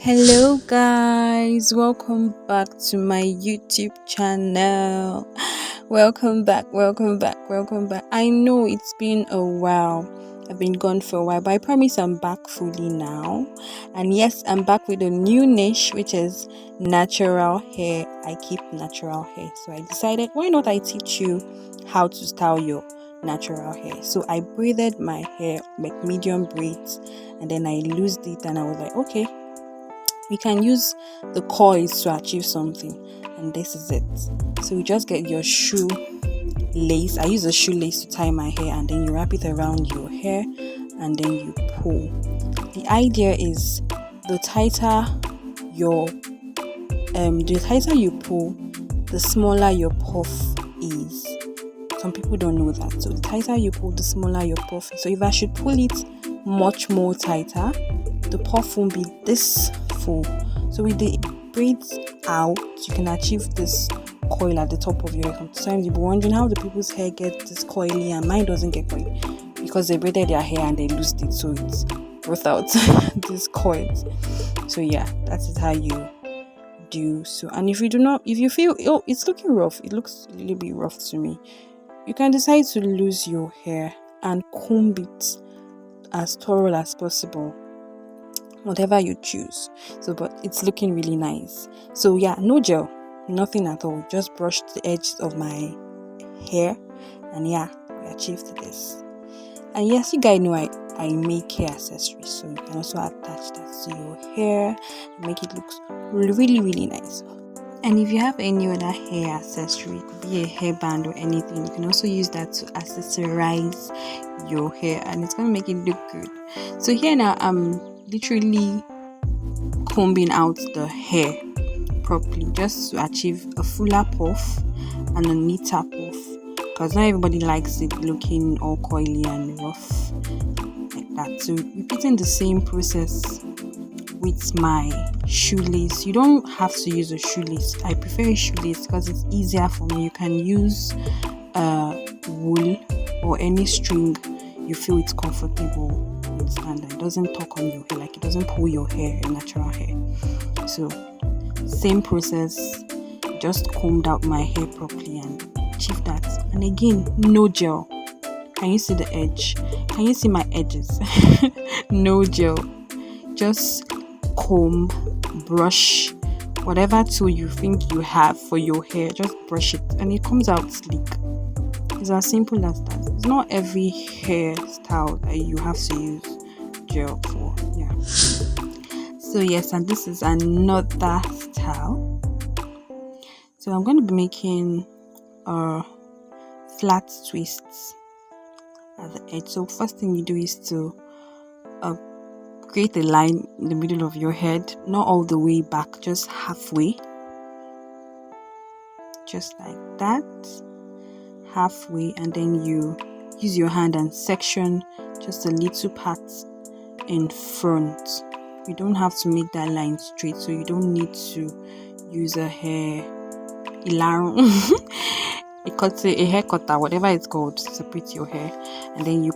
Hello guys, welcome back to my YouTube channel. Welcome back. I know it's been a while. I've been gone for a while, but I promise I'm back fully now. And yes, I'm back with a new niche, which is natural hair. I keep natural hair. So I decided, why not I teach you how to style your natural hair. So I braided my hair, like medium braids, and then I loosed it and I was like, okay, we can use the coils to achieve something, and this is it. So you just get your shoe lace. I use a shoelace to tie my hair, and then you wrap it around your hair and then you pull. The idea is the tighter your you pull, the smaller your puff is. Some people don't know that. So the tighter you pull, the smaller your puff is. So if I should pull it much more tighter, the puff won't be this full. So with the braids out, you can achieve this coil at the top of your hair. Sometimes you'll be wondering how the people's hair get this coily and mine doesn't get coily, because they braided their hair and they loosed it, so it's brought out these coils. So yeah, that is how you do so. And if you feel, oh, it's looking rough, it looks a little bit rough to me, you can decide to lose your hair and comb it as thorough as possible, whatever you choose. So but it's looking really nice. So yeah, no gel, nothing at all, just brushed the edges of my hair, and yeah, we achieved this. And yes, you guys know I make hair accessories, so you can also attach that to your hair and make it look really nice. And if you have any other hair accessory, it could be a hairband or anything, you can also use that to accessorize your hair, and it's going to make it look good. So here now, I'm literally combing out the hair properly, just to achieve a fuller puff and a neater puff, because not everybody likes it looking all coily and rough like that. So repeating the same process with my shoelace. You don't have to use a shoelace. I prefer a shoelace because it's easier for me. You can use wool or any string you feel it's comfortable. Understand that it doesn't tuck on your hair, like it doesn't pull your hair, your natural hair. So same process, just combed out my hair properly and achieve that. And again, no gel. Can you see the edge? Can you see my edges? No gel, just comb, brush, whatever tool you think you have for your hair, just brush it and it comes out sleek. It's as simple as that. It's not every hairstyle that you have to use gel for. Yeah. So yes, and this is another style. So I'm going to be making flat twists at the edge. So first thing you do is to create a line in the middle of your head, not all the way back, just halfway, just like that, halfway, and then you use your hand and section just a little part in front. You don't have to make that line straight, so you don't need to use a hair a hair cutter, whatever it's called, to separate your hair. And then you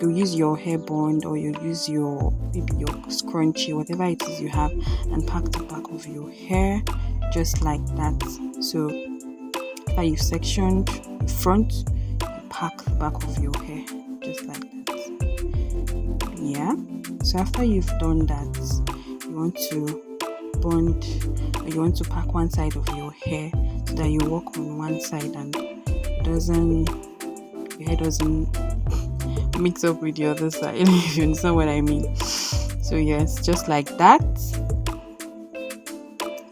use your hair bond, or you use maybe your scrunchie, whatever it is you have, and pack the back of your hair just like that. So after you've sectioned the front, you pack the back of your hair just like that. Yeah. So after you've done that, you want to bond, or you want to pack one side of your hair so that you walk on one side and your hair doesn't mix up with the other side, if you understand what I mean. So yes, just like that,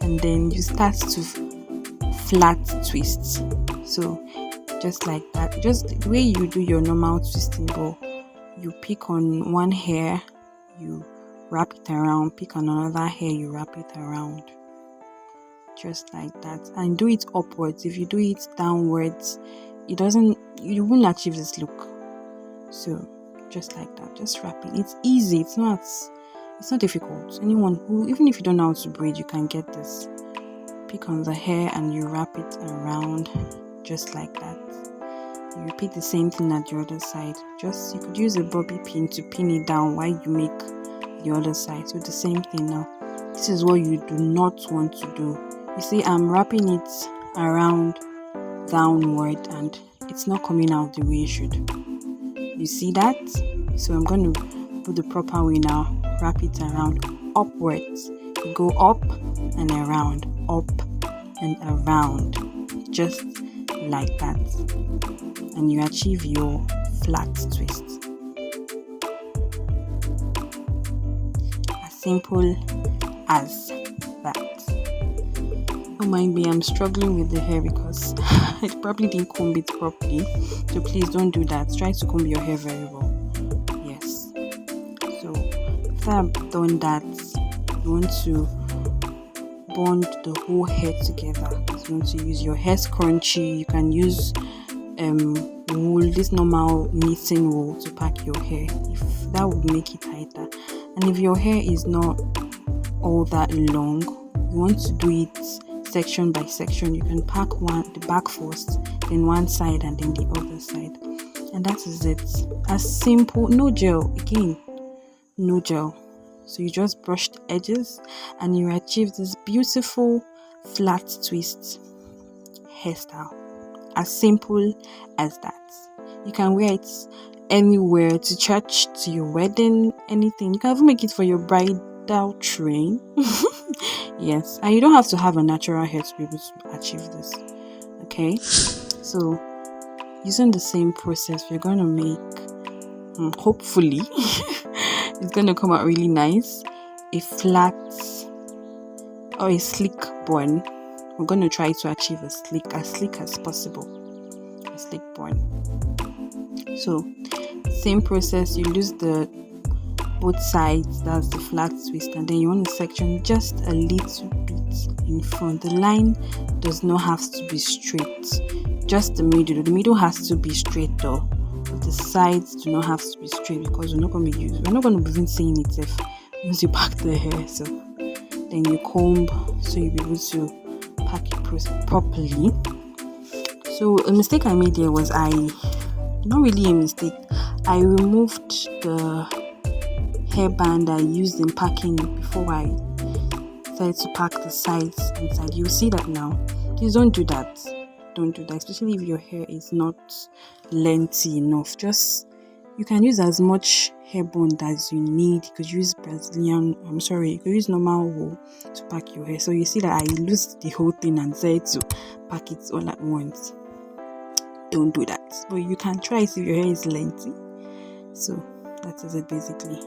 and then you start to flat twist. So just like that, just the way you do your normal twisting ball, you pick on one hair, you wrap it around, pick on another hair, you wrap it around, just like that, and do it upwards. If you do it downwards, you won't achieve this look. So just like that, just wrap it. It's easy, it's not difficult. Anyone who, even if you don't know how to braid, you can get this. Pick on the hair and you wrap it around just like that. You repeat the same thing at the other side. You could use a bobby pin to pin it down while you make the other side. So the same thing now. This is what you do not want to do. You see, I'm wrapping it around downward and it's not coming out the way it should. You see that? So I'm going to do the proper way now. Wrap it around upwards. You go up and around, up and around, just like that, and you achieve your flat twist. As simple as that. Don't mind me, I'm struggling with the hair because I probably didn't comb it properly, so please don't do that. Try to comb your hair very well. Yes. So after I've done that, you want to bond the whole hair together. You want to use your hair scrunchie. You can use wool, this normal knitting wool, to pack your hair if that would make it tighter. And if your hair is not all that long, you want to do it section by section. You can pack the back first, then one side, and then the other side, and that is it. As simple. No gel again, no gel. So you just brush the edges and you achieve this beautiful flat twist hairstyle. As simple as that. You can wear it anywhere, to church, to your wedding, anything. You can even make it for your bridal train. Yes, and you don't have to have a natural hair to be able to achieve this. Okay, so using the same process, we're going to make, hopefully, it's going to come out really nice, a flat or a sleek bun. We're going to try to achieve as sleek as possible, a sleek bun. So same process, you lose the both sides, that's the flat twist, and then you want to section just a little bit in front. The line does not have to be straight, just the middle has to be straight though, but the sides do not have to be straight because we're not going to be even seeing it if once you pack the hair. So then you comb so you'll be able to pack it properly. So a mistake I made there was not really a mistake, I removed the hairband I used in packing before I started to pack the sides inside. You'll see that now. Please don't do that, especially if your hair is not lengthy enough. You can use as much hairband as you need. You could use you could use normal wool to pack your hair. So you see that I loosed the whole thing and decided to pack it all at once. Don't do that, but you can try it if your hair is lengthy. So that is it basically.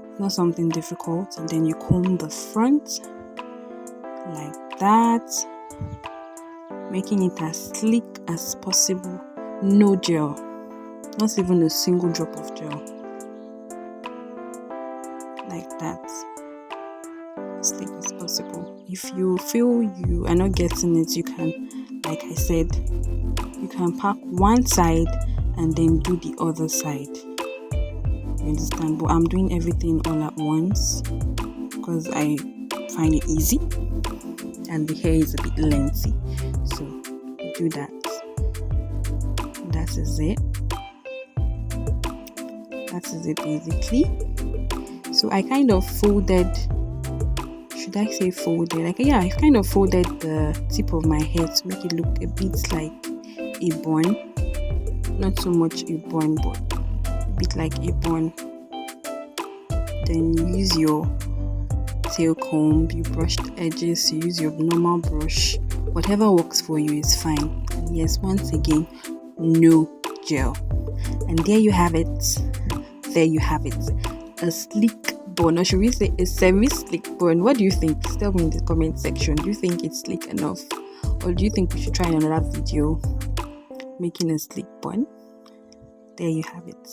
It's not something difficult. And then you comb the front like that, making it as sleek as possible. No gel, not even a single drop of gel, like that, as sleek as possible. If you feel you are not getting it, you can, like I said, you can pack one side and then do the other side. You understand? But I'm doing everything all at once because I find it easy and the hair is a bit lengthy. So do that. That is it. That is it basically. So I kind of folded, should I say folded? I kind of folded the tip of my hair to make it look a bit like a bun. Not so much a bun, but a bit like a bun. Then you use your tail comb, you brush the edges, you use your normal brush. Whatever works for you is fine. And yes, once again, no gel. And there you have it. A sleek bun, or should we say a semi-sleek bun? What do you think? Tell me in the comment section. Do you think it's sleek enough, or do you think we should try another video making a sleek bun? There you have it.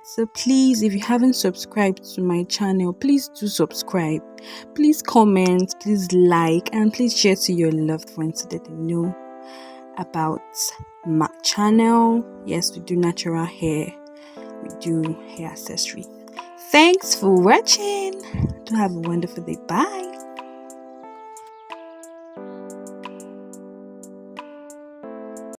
So please, if you haven't subscribed to my channel, please do subscribe. Please comment, please like, and please share to your loved ones so that they know about my channel. Yes, we do natural hair, we do hair accessory. Thanks for watching. Do have a wonderful day. Bye.